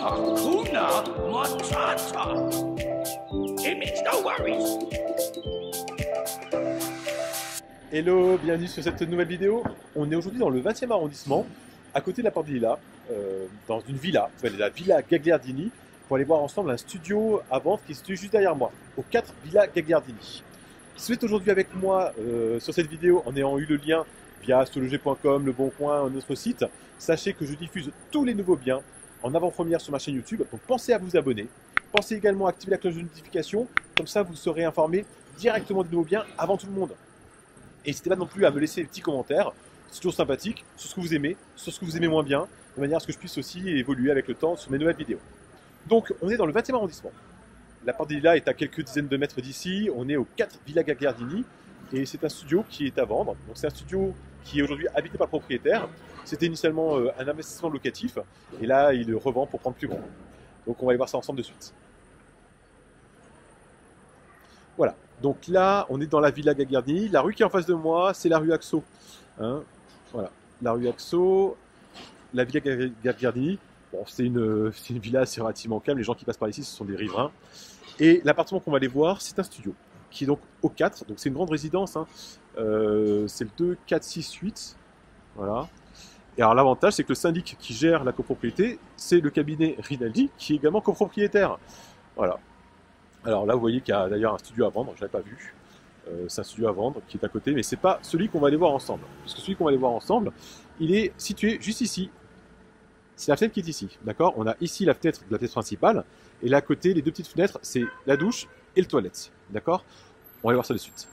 Hakuna Matata. It means no worries. Hello, bienvenue sur cette nouvelle vidéo. On est aujourd'hui dans le 20e arrondissement, à côté de la Porte des Lilas, dans une villa, la Villa Gagliardini, pour aller voir ensemble un studio à vendre qui se situe juste derrière moi, au 4 Villa Gagliardini. Si vous êtes aujourd'hui avec moi sur cette vidéo en ayant eu le lien via astrologer.com, Le Bon Coin, notre site, sachez que je diffuse tous les nouveaux biens en avant-première sur ma chaîne YouTube, donc pensez à vous abonner. Pensez également à activer la cloche de notification, comme ça vous serez informé directement des nouveaux biens avant tout le monde. Et n'hésitez pas non plus à me laisser des petits commentaires, c'est toujours sympathique, sur ce que vous aimez, sur ce que vous aimez moins bien, de manière à ce que je puisse aussi évoluer avec le temps sur mes nouvelles vidéos. Donc on est dans le 20e arrondissement. La Porte des Lilas est à quelques dizaines de mètres d'ici, on est au 4 Villa Gagliardini, et c'est un studio qui est à vendre. Donc c'est un studio qui est aujourd'hui habité par le propriétaire. C'était initialement un investissement locatif, et là il le revend pour prendre plus grand. Donc on va aller voir ça ensemble de suite. Voilà, donc là on est dans la Villa Gagliardini. La rue qui est en face de moi, c'est la rue Axo. Hein, voilà, la rue Axo, la Villa Gagliardini. Bon, c'est une villa assez relativement calme, les gens qui passent par ici ce sont des riverains. Et l'appartement qu'on va aller voir, c'est un studio, qui est donc au 4, donc c'est une grande résidence, hein. C'est le 2, 4, 6, 8, voilà. Et alors l'avantage, c'est que le syndic qui gère la copropriété, c'est le cabinet Rinaldi, qui est également copropriétaire. Voilà. Alors là, vous voyez qu'il y a d'ailleurs un studio à vendre, je ne l'avais pas vu. C'est un studio à vendre qui est à côté, mais c'est pas celui qu'on va aller voir ensemble. Parce que celui qu'on va aller voir ensemble, il est situé juste ici. C'est la fenêtre qui est ici, d'accord? On a ici la fenêtre de la pièce principale, et là à côté, les deux petites fenêtres, c'est la douche et le toilette, d'accord? On va aller voir ça de suite.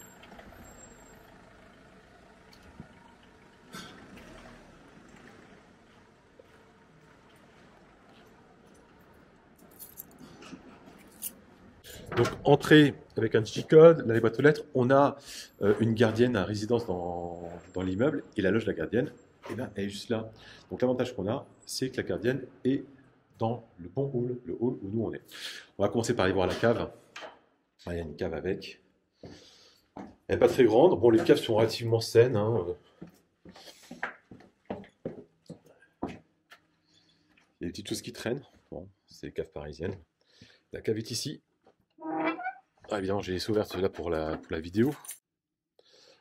Donc, entrée avec un digicode, là les boîtes aux lettres, on a une gardienne à résidence dans l'immeuble, et la loge de la gardienne, et là, elle est juste là. Donc, l'avantage qu'on a, c'est que la gardienne est dans le bon hall, le hall où nous on est. On va commencer par aller voir la cave. Ah, il y a une cave avec. Elle n'est pas très grande. Bon, les caves sont relativement saines, hein. Il y a des petites choses qui traînent. Bon, c'est les caves parisiennes. La cave est ici. Ah, évidemment, j'ai laissé ouverte là pour la vidéo.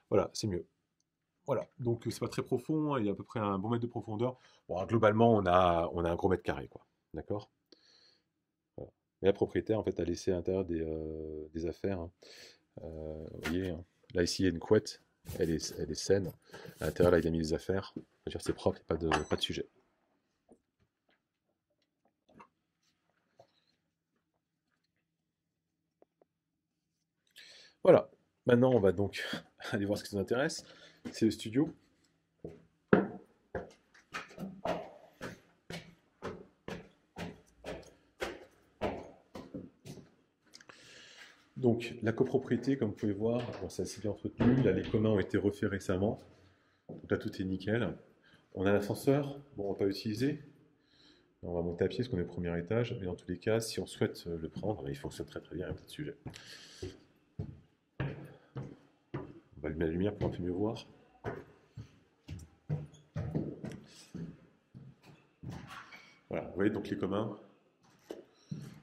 Voilà, c'est mieux. Voilà, donc c'est pas très profond, hein, il y a à peu près un bon mètre de profondeur. Bon, globalement, on a un gros mètre carré, quoi. D'accord? Voilà. Et la propriétaire, en fait, a laissé à l'intérieur des affaires, hein. Vous voyez, hein, là, ici, il y a une couette, elle est saine. À l'intérieur, là, il a mis des affaires. C'est propre, il n'y a pas de sujet. Voilà, maintenant, on va donc aller voir ce qui nous intéresse. C'est le studio. Donc, la copropriété, comme vous pouvez voir, bon, c'est assez bien entretenu. Là, les communs ont été refaits récemment. Donc là, tout est nickel. On a l'ascenseur. Bon, on va pas l'utiliser. On va monter à pied parce qu'on est au premier étage. Mais dans tous les cas, si on souhaite le prendre, il fonctionne très très bien, il n'y a pas de sujet. On va allumer la lumière pour un peu mieux voir. Voilà, vous voyez donc les communs.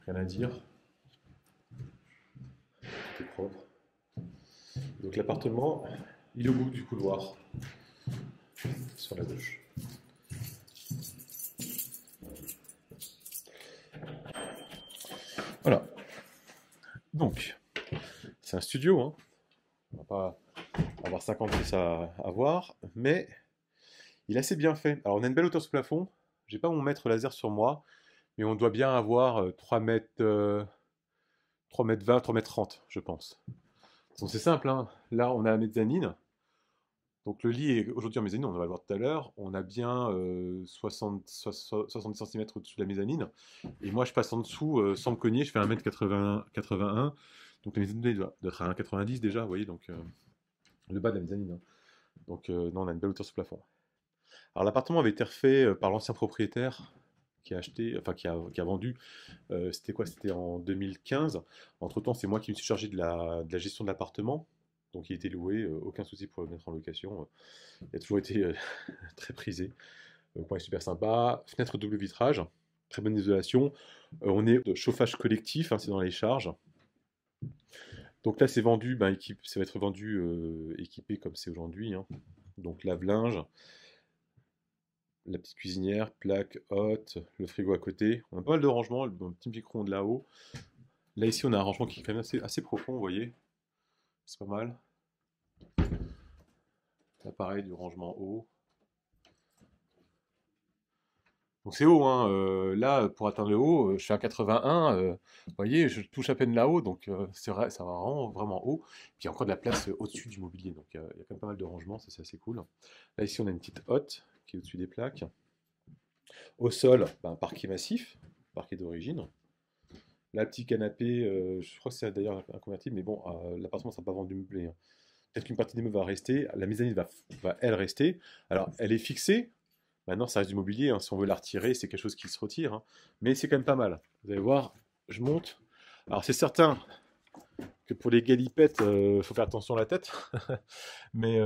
Rien à dire. C'est propre. Donc l'appartement, il est au bout du couloir, sur la gauche. Voilà. Donc, c'est un studio, hein. On va pas avoir 50 pièces à voir, mais il est assez bien fait. Alors on a une belle hauteur sous plafond. J'ai pas mon mètre laser sur moi, mais on doit bien avoir 3 mètres, 3 mètres 20, 3 mètres 30, je pense. Donc c'est simple, hein. Là on a la mezzanine. Donc le lit est aujourd'hui en mezzanine, on va le voir tout à l'heure. On a bien 70 cm au-dessus de la mezzanine. Et moi je passe en dessous sans me cogner, je fais 1m81, 81. Donc la mezzanine doit être à 1m90 déjà, vous voyez, donc le bas de la mezzanine, hein. Donc non, on a une belle hauteur sous plafond. Alors l'appartement avait été refait par l'ancien propriétaire qui a acheté, enfin qui a vendu. C'était quoi? C'était en 2015. Entre-temps, c'est moi qui me suis chargé de la gestion de l'appartement. Donc il était loué, aucun souci pour le mettre en location. Il a toujours été très prisé. Donc point est super sympa. Fenêtre double vitrage, très bonne isolation. On est de chauffage collectif, hein, c'est dans les charges. Donc là, c'est vendu, ben, ça va être vendu équipé comme c'est aujourd'hui, hein. Donc lave-linge, la petite cuisinière, plaque, hotte, le frigo à côté. On a pas mal de rangements, un petit micro-ondes là-haut. Là, ici, on a un rangement qui est quand même assez profond, vous voyez. C'est pas mal. Là, pareil, du rangement haut. Donc c'est haut, hein. Là, pour atteindre le haut, je fais un 81. Vous voyez, je touche à peine là-haut, donc c'est vrai, ça va vraiment, vraiment haut. Puis il y a encore de la place au-dessus du mobilier, donc il y a quand même pas mal de rangements, ça c'est assez cool. Là, ici, on a une petite hotte qui est au-dessus des plaques. Au sol, ben, un parquet massif, parquet d'origine. Là, petit canapé, je crois que c'est d'ailleurs un convertible, mais bon, l'appartement ne sera pas vendu meublé, hein. Peut-être qu'une partie des meubles va rester, la mezzanine va elle rester. Alors, elle est fixée. Maintenant, ça reste du mobilier, hein. Si on veut la retirer, c'est quelque chose qui se retire, hein. Mais c'est quand même pas mal. Vous allez voir, je monte. Alors, c'est certain que pour les galipettes, il faut faire attention à la tête. Mais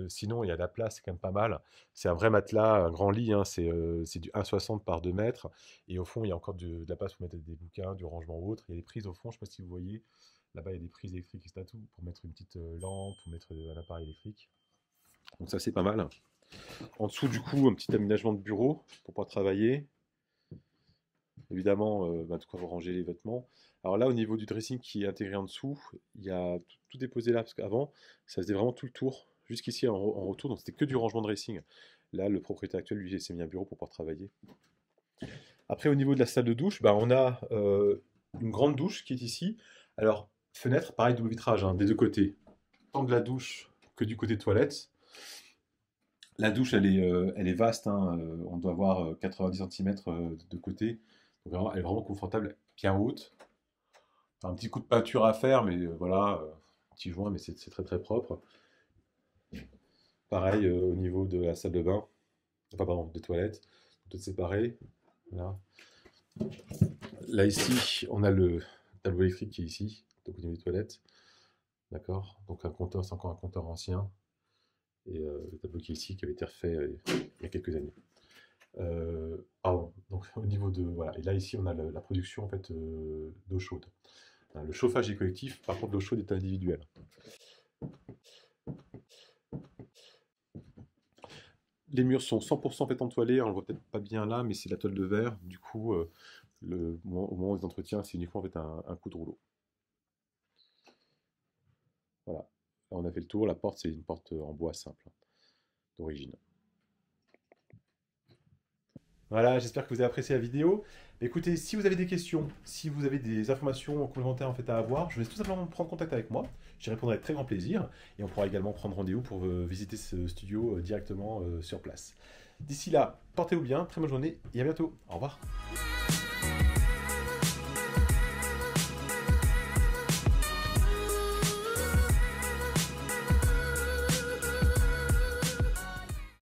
sinon, il y a de la place, c'est quand même pas mal. C'est un vrai matelas, un grand lit, hein. C'est du 1,60 par 2 mètres. Et au fond, il y a encore de la place pour mettre des bouquins, du rangement ou autre. Il y a des prises au fond, je ne sais pas si vous voyez. Là-bas, il y a des prises électriques, etc. Pour mettre une petite lampe, pour mettre un appareil électrique. Donc ça, c'est pas mal. En dessous, du coup, un petit aménagement de bureau pour pouvoir travailler. Évidemment, de quoi vous ranger les vêtements. Alors là, au niveau du dressing qui est intégré en dessous, il y a tout déposé là, parce qu'avant, ça faisait vraiment tout le tour. Jusqu'ici, en retour, donc c'était que du rangement de dressing. Là, le propriétaire actuel, lui, s'est mis un bureau pour pouvoir travailler. Après, au niveau de la salle de douche, bah, on a une grande douche qui est ici. Alors, fenêtre, pareil, double vitrage, hein, des deux côtés. Tant de la douche que du côté toilette. La douche, elle est vaste, hein, on doit avoir 90 cm de côté. Donc vraiment, elle est vraiment confortable, bien haute. Un petit coup de peinture à faire, mais voilà, petit joint, mais c'est très très propre. Pareil au niveau de la salle de bain, enfin pardon, des toilettes, toutes séparées. Voilà. Là ici, on a le tableau électrique qui est ici, donc au niveau des toilettes. D'accord. Donc un compteur, c'est encore un compteur ancien. Et le tableau qui est ici, qui avait été refait il y a quelques années. Pardon. Donc au niveau de voilà, et là ici on a la production en fait d'eau chaude. Le chauffage est collectif, par contre l'eau chaude est individuelle. Les murs sont 100% fait entoilés, on le voit peut-être pas bien là, mais c'est la toile de verre. Du coup, au moment des entretiens, c'est uniquement en fait un coup de rouleau. Voilà. Là, on a fait le tour. La porte, c'est une porte en bois simple, d'origine. Voilà, j'espère que vous avez apprécié la vidéo. Écoutez, si vous avez des questions, si vous avez des informations complémentaires en fait à avoir, je vous laisse tout simplement prendre contact avec moi. J'y répondrai avec très grand plaisir. Et on pourra également prendre rendez-vous pour visiter ce studio directement sur place. D'ici là, portez-vous bien, très bonne journée et à bientôt. Au revoir.